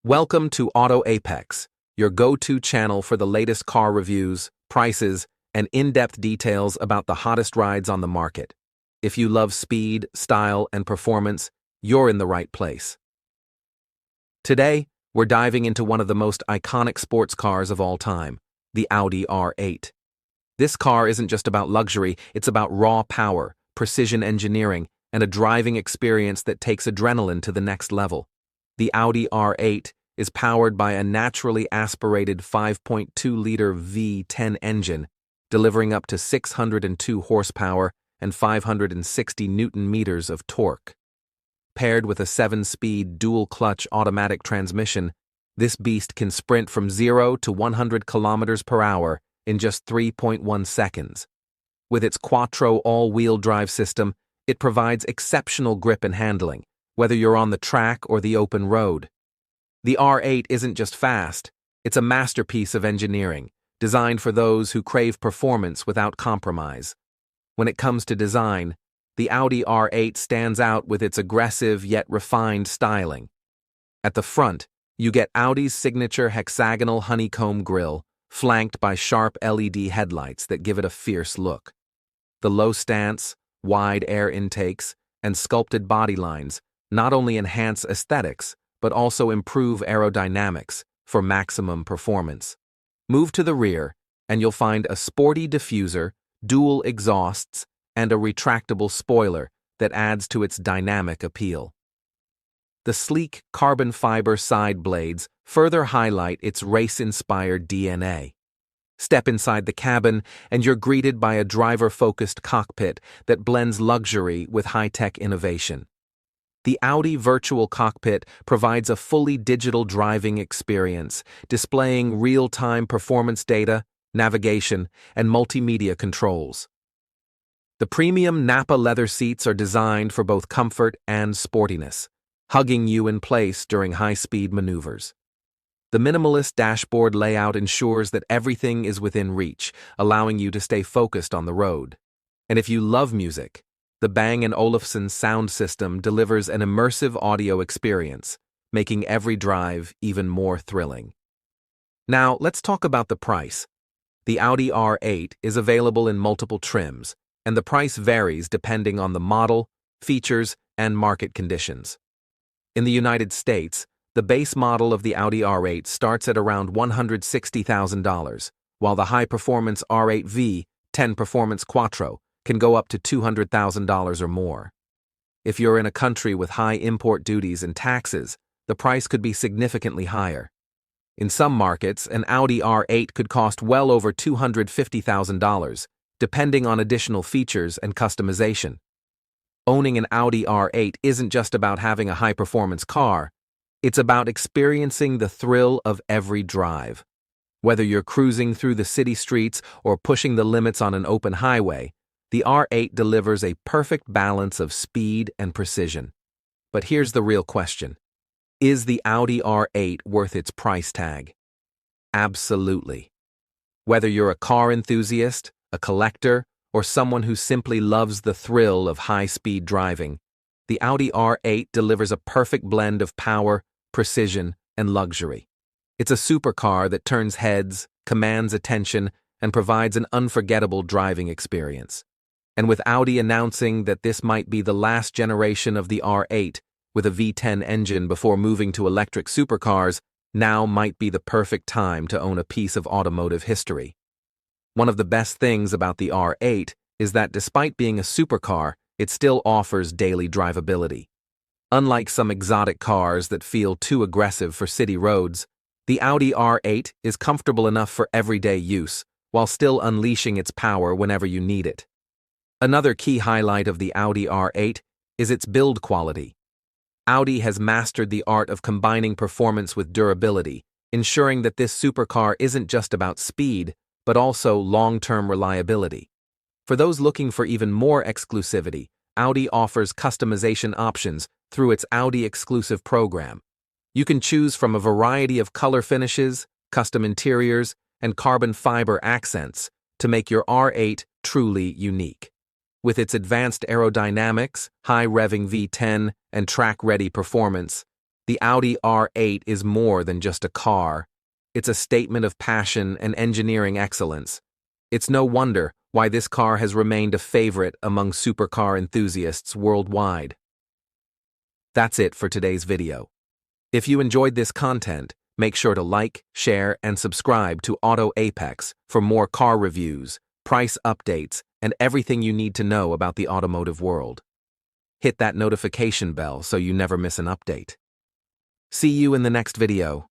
Welcome to Auto Apex, your go-to channel for the latest car reviews, prices, and in-depth details about the hottest rides on the market. If you love speed, style, and performance, you're in the right place. Today, we're diving into one of the most iconic sports cars of all time, the Audi R8. This car isn't just about luxury, it's about raw power, precision engineering, and a driving experience that takes adrenaline to the next level. The Audi R8 is powered by a naturally aspirated 5.2-liter V10 engine, delivering up to 602 horsepower and 560 newton-meters of torque. Paired with a 7-speed dual-clutch automatic transmission, this beast can sprint from 0 to 100 kilometers per hour in just 3.1 seconds. With its Quattro all-wheel drive system, it provides exceptional grip and handling, whether you're on the track or the open road. The R8 isn't just fast, it's a masterpiece of engineering, designed for those who crave performance without compromise. When it comes to design, the Audi R8 stands out with its aggressive yet refined styling. At the front, you get Audi's signature hexagonal honeycomb grille, flanked by sharp LED headlights that give it a fierce look. The low stance, wide air intakes, and sculpted body lines not only enhance aesthetics, but also improve aerodynamics for maximum performance. Move to the rear, and you'll find a sporty diffuser, dual exhausts, and a retractable spoiler that adds to its dynamic appeal. The sleek carbon fiber side blades further highlight its race-inspired DNA. Step inside the cabin, and you're greeted by a driver-focused cockpit that blends luxury with high-tech innovation. The Audi Virtual Cockpit provides a fully digital driving experience, displaying real-time performance data, navigation, and multimedia controls. The premium Nappa leather seats are designed for both comfort and sportiness, hugging you in place during high-speed maneuvers. The minimalist dashboard layout ensures that everything is within reach, allowing you to stay focused on the road. And if you love music, the Bang & Olufsen sound system delivers an immersive audio experience, making every drive even more thrilling. Now, let's talk about the price. The Audi R8 is available in multiple trims, and the price varies depending on the model, features, and market conditions. In the United States, the base model of the Audi R8 starts at around $160,000, while the high-performance R8 V10 Performance Quattro can go up to $200,000 or more. If you're in a country with high import duties and taxes, the price could be significantly higher. In some markets, an Audi R8 could cost well over $250,000, depending on additional features and customization. Owning an Audi R8 isn't just about having a high-performance car, it's about experiencing the thrill of every drive. Whether you're cruising through the city streets or pushing the limits on an open highway, the R8 delivers a perfect balance of speed and precision. But here's the real question. Is the Audi R8 worth its price tag? Absolutely. Whether you're a car enthusiast, a collector, or someone who simply loves the thrill of high-speed driving, the Audi R8 delivers a perfect blend of power, precision, and luxury. It's a supercar that turns heads, commands attention, and provides an unforgettable driving experience. And with Audi announcing that this might be the last generation of the R8 with a V10 engine before moving to electric supercars, now might be the perfect time to own a piece of automotive history. One of the best things about the R8 is that despite being a supercar, it still offers daily drivability. Unlike some exotic cars that feel too aggressive for city roads, the Audi R8 is comfortable enough for everyday use, while still unleashing its power whenever you need it. Another key highlight of the Audi R8 is its build quality. Audi has mastered the art of combining performance with durability, ensuring that this supercar isn't just about speed, but also long-term reliability. For those looking for even more exclusivity, Audi offers customization options through its Audi Exclusive program. You can choose from a variety of color finishes, custom interiors, and carbon fiber accents to make your R8 truly unique. With its advanced aerodynamics, high-revving V10, and track-ready performance, The Audi R8 is more than just a car. It's a statement of passion and engineering excellence. It's no wonder why this car has remained a favorite among supercar enthusiasts worldwide. That's it for today's video. If you enjoyed this content, make sure to like, share, and subscribe to Auto Apex for more car reviews, price updates, and everything you need to know about the automotive world. Hit that notification bell so you never miss an update. See you in the next video.